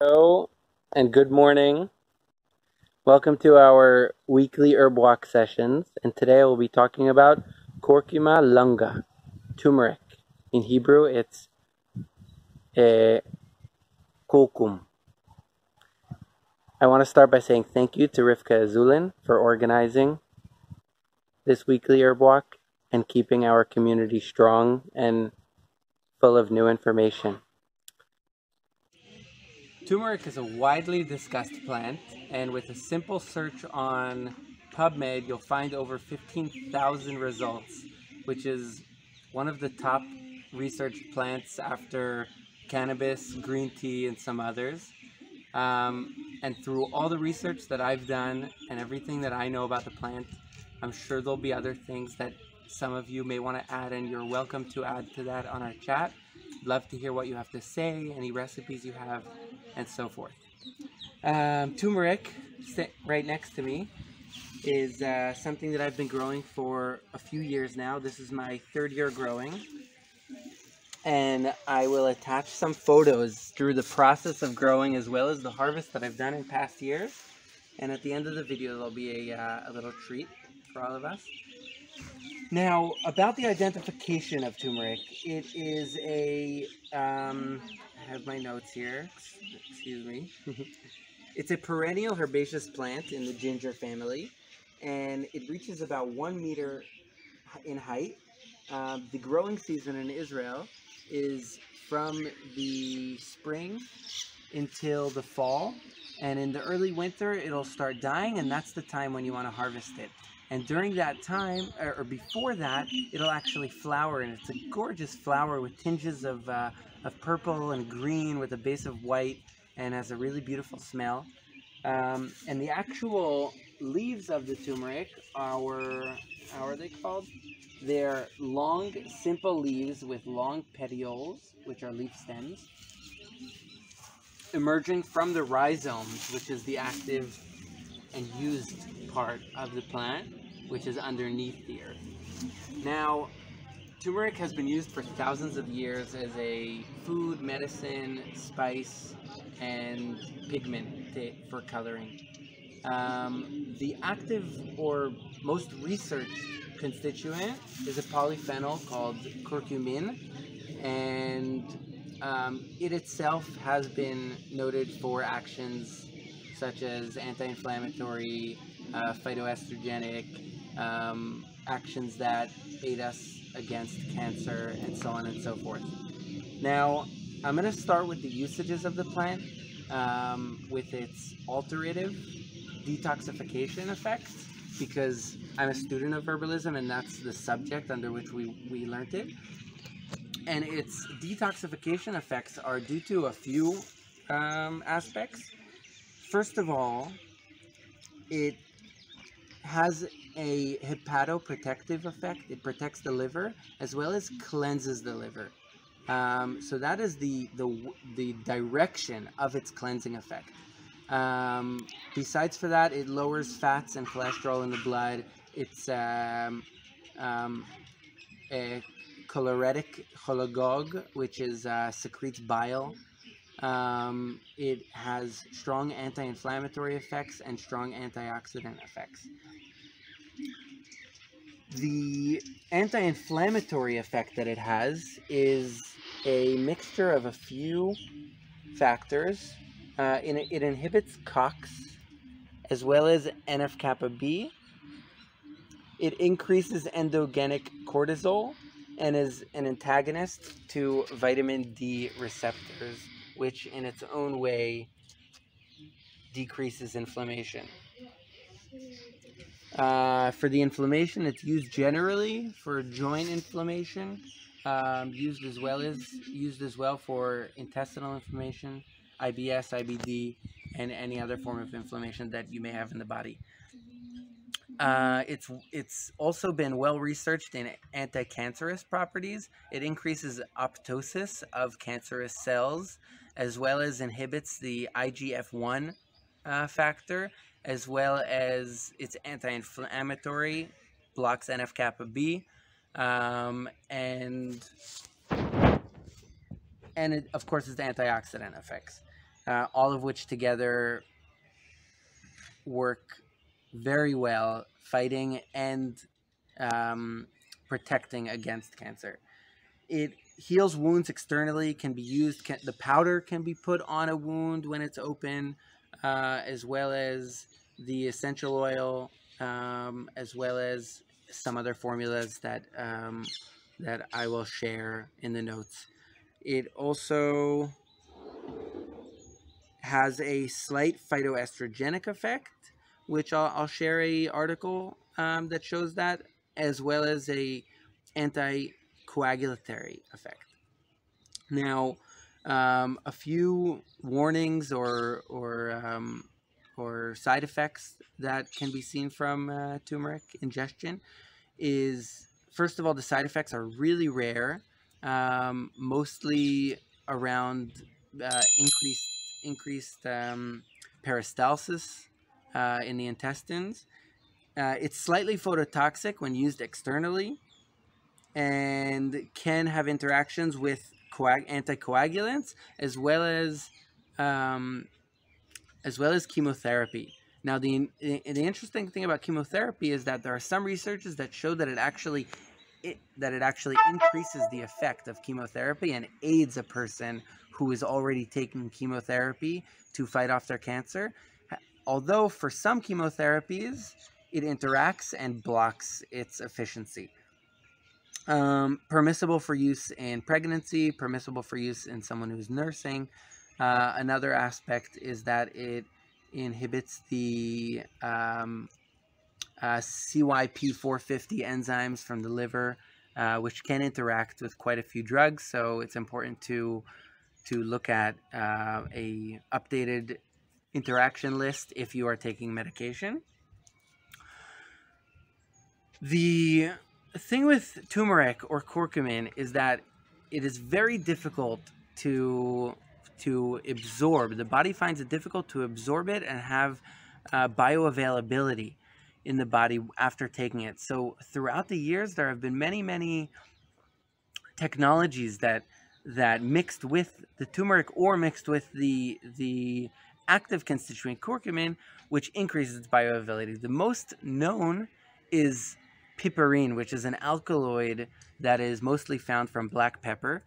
Hello and good morning. Welcome to our weekly herb walk sessions. And today I will be talking about Curcuma longa, turmeric. In Hebrew, it's eh, kokum. I want to start by saying thank you to Rivka Azulin for organizing this weekly herb walk and keeping our community strong and full of new information. Turmeric is a widely discussed plant, and with a simple search on PubMed, you'll find over 15,000 results, which is one of the top researched plants after cannabis, green tea, and some others. And through all the research that I've done and everything that I know about the plant, I'm sure there'll be other things that some of you may want to add, and you're welcome to add to that on our chat. Love to hear what you have to say, any recipes you have, and so forth. Turmeric, right next to me, is something that I've been growing for a few years now. This is my third year growing. And I will attach some photos through the process of growing as well as the harvest that I've done in past years. And at the end of the video, there'll be a little treat for all of us. Now, about the identification of turmeric, it is I have my notes here, excuse me. It's a perennial herbaceous plant in the ginger family, and it reaches about 1 meter in height. The growing season in Israel is from the spring until the fall, and in the early winter it'll start dying, and that's the time when you want to harvest it. And during that time, or before that, it'll actually flower, and it's a gorgeous flower with tinges of purple and green with a base of white, and has a really beautiful smell. And the actual leaves of the turmeric are, how are they called? They're long, simple leaves with long petioles, which are leaf stems, emerging from the rhizomes, which is the active and used part of the plant, which is underneath the earth. Now, turmeric has been used for thousands of years as a food, medicine, spice, and pigment for coloring. The active or most researched constituent is a polyphenol called curcumin, and it itself has been noted for actions such as anti-inflammatory, phytoestrogenic, actions that aid us against cancer, and so on and so forth. Now, I'm going to start with the usages of the plant, with its alterative detoxification effects, because I'm a student of herbalism and that's the subject under which we learned it. And its detoxification effects are due to a few aspects. First of all, it has a hepatoprotective effect. It protects the liver as well as cleanses the liver. So that is the direction of its cleansing effect. Besides for that, it lowers fats and cholesterol in the blood. It's a choleretic cholagogue, which is secretes bile. It has strong anti-inflammatory effects and strong antioxidant effects. The anti-inflammatory effect that it has is a mixture of a few factors. It inhibits COX as well as NF-kappa B. It increases endogenic cortisol and is an antagonist to vitamin D receptors, which in its own way decreases inflammation. For the inflammation, it's used generally for joint inflammation, used as well for intestinal inflammation, IBS, IBD, and any other form of inflammation that you may have in the body. It's also been well researched in anti-cancerous properties. It increases apoptosis of cancerous cells, as well as inhibits the IGF-1 factor, as well as it's anti-inflammatory, blocks NF-kappa B, and it, of course, it's antioxidant effects. all of which together work very well fighting and protecting against cancer. It heals wounds externally, can be used, the powder can be put on a wound when it's open, as well as the essential oil, as well as some other formulas that I will share in the notes. It also has a slight phytoestrogenic effect, which I'll share a article that shows that, as well as a anticoagulatory effect. Now, a few warnings or side effects that can be seen from turmeric ingestion is, first of all, the side effects are really rare, mostly around increased peristalsis in the intestines. It's slightly phototoxic when used externally, and can have interactions with anticoagulants um, as well as chemotherapy. Now, the interesting thing about chemotherapy is that there are some researches that show that it actually increases the effect of chemotherapy and aids a person who is already taking chemotherapy to fight off their cancer. Although for some chemotherapies, it interacts and blocks its efficiency. Permissible for use in pregnancy, permissible for use in someone who's nursing. Another aspect is that it inhibits the CYP450 enzymes from the liver, which can interact with quite a few drugs. So it's important to look at a updated interaction list if you are taking medication. The thing with turmeric or curcumin is that it is very difficult to absorb. The body finds it difficult to absorb it and have bioavailability in the body after taking it. So throughout the years, there have been many technologies that mixed with the turmeric or mixed with the active constituent curcumin, which increases its bioavailability. The most known is piperine, which is an alkaloid that is mostly found from black pepper.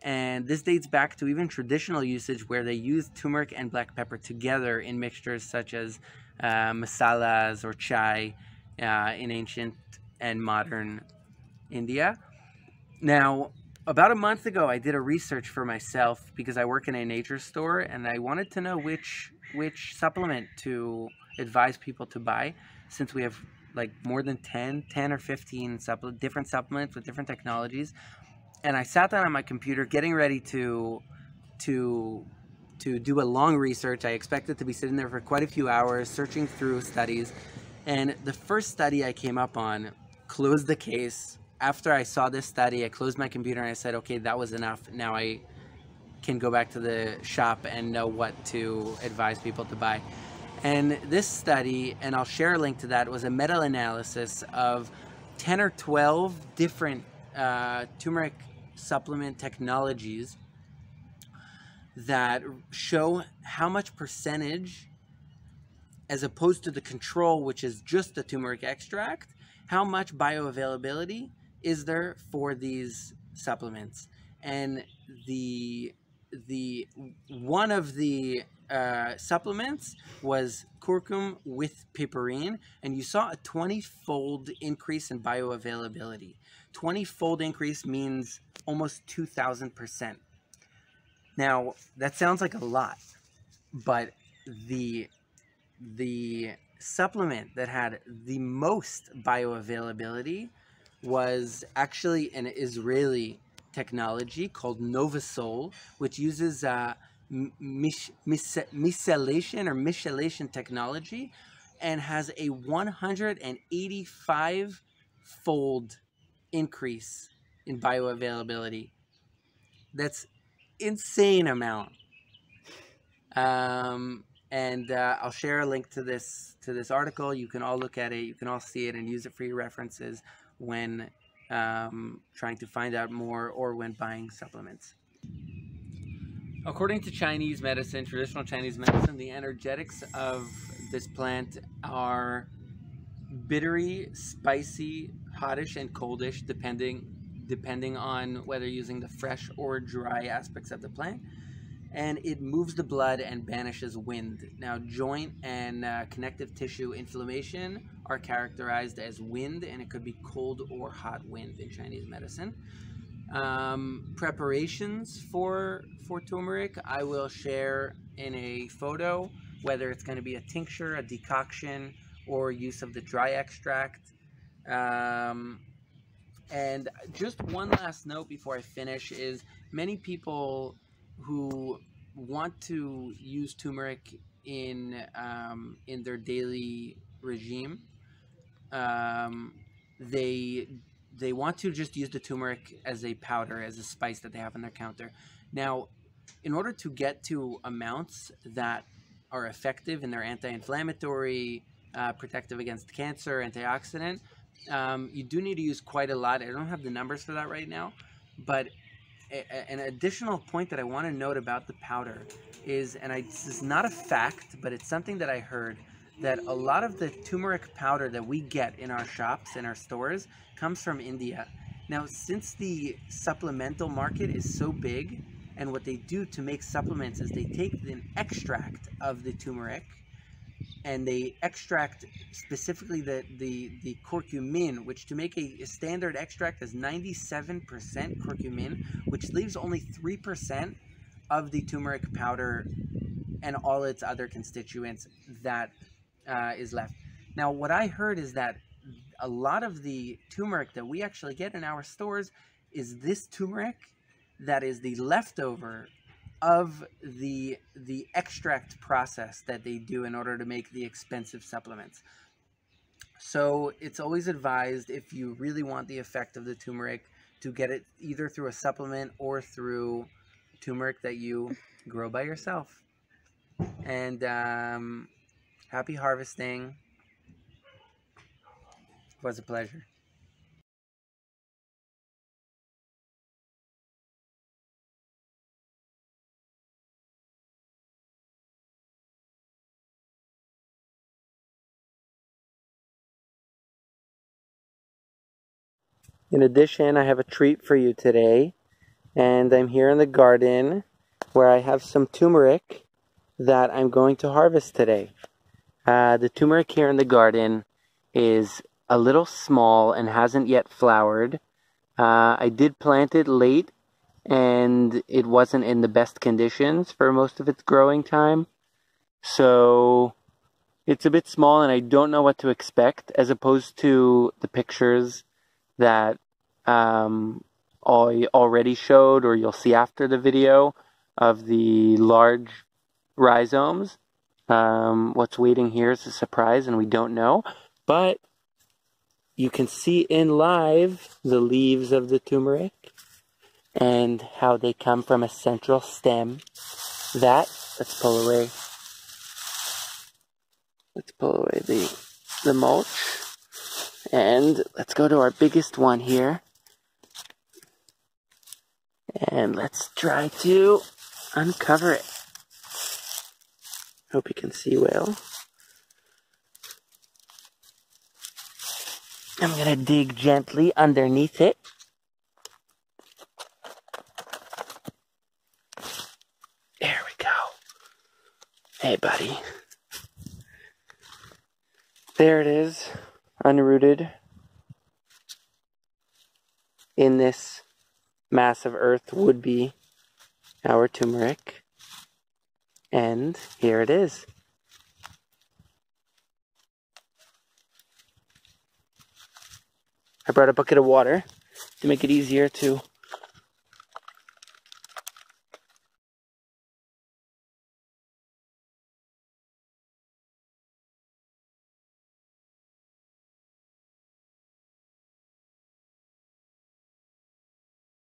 And this dates back to even traditional usage where they used turmeric and black pepper together in mixtures such as masalas or chai in ancient and modern India. Now, about a month ago, I did a research for myself because I work in a nature store, and I wanted to know which supplement to advise people to buy, since we have like more than 10 or 15 different supplements with different technologies. And I sat down on my computer getting ready to do a long research. I expected to be sitting there for quite a few hours searching through studies, and the first study I came up on closed the case. After I saw this study, I closed my computer and I said, okay, that was enough. Now I can go back to the shop and know what to advise people to buy. And this study, and I'll share a link to that, was a meta-analysis of 10 or 12 different turmeric supplement technologies that show how much percentage, as opposed to the control, which is just the turmeric extract, how much bioavailability is there for these supplements. And the one of the supplements was curcum with piperine, and you saw a 20-fold increase in bioavailability. 20-fold increase means almost 2,000%. Now, that sounds like a lot, but the supplement that had the most bioavailability was actually an Israeli technology called Novasol, which uses methylation technology, and has a 185-fold increase in bioavailability. That's insane amount. And I'll share a link to this article. You can all look at it. You can all see it and use it for your references when trying to find out more or when buying supplements. According to Chinese medicine, traditional Chinese medicine, the energetics of this plant are bittery, spicy, hotish, and coldish, depending on whether using the fresh or dry aspects of the plant. And it moves the blood and banishes wind. Now, joint and connective tissue inflammation are characterized as wind, and it could be cold or hot wind in Chinese medicine. Preparations for turmeric I will share in a photo, whether it's going to be a tincture, a decoction, or use of the dry extract. And just one last note before I finish is many people who want to use turmeric in their daily regime, they want to just use the turmeric as a powder, as a spice that they have on their counter. Now, in order to get to amounts that are effective in their anti-inflammatory, protective against cancer, antioxidant, you do need to use quite a lot. I don't have the numbers for that right now, but an additional point that I want to note about the powder is, and this is not a fact, but it's something that I heard, that a lot of the turmeric powder that we get in our shops, in our stores, comes from India. Now, since the supplemental market is so big, and what they do to make supplements is they take an extract of the turmeric, and they extract specifically the curcumin, which to make a standard extract is 97% curcumin, which leaves only 3% of the turmeric powder and all its other constituents that is left. Now, what I heard is that a lot of the turmeric that we actually get in our stores is this turmeric that is the leftover of the extract process that they do in order to make the expensive supplements. So it's always advised, if you really want the effect of the turmeric, to get it either through a supplement or through turmeric that you grow by yourself. And happy harvesting. It was a pleasure. In addition, I have a treat for you today, and I'm here in the garden where I have some turmeric that I'm going to harvest today. The turmeric here in the garden is a little small and hasn't yet flowered. I did plant it late, and it wasn't in the best conditions for most of its growing time. So it's a bit small, and I don't know what to expect, as opposed to the pictures that I already showed, or you'll see after the video, of the large rhizomes. What's waiting here is a surprise, and we don't know. But you can see in live the leaves of the turmeric and how they come from a central stem. Let's pull away. Let's pull away the mulch. And let's go to our biggest one here. And let's try to uncover it. Hope you can see well. I'm going to dig gently underneath it. There we go. Hey, buddy. There it is, unrooted in this mass of earth would be our turmeric. And here it is. I brought a bucket of water to make it easier to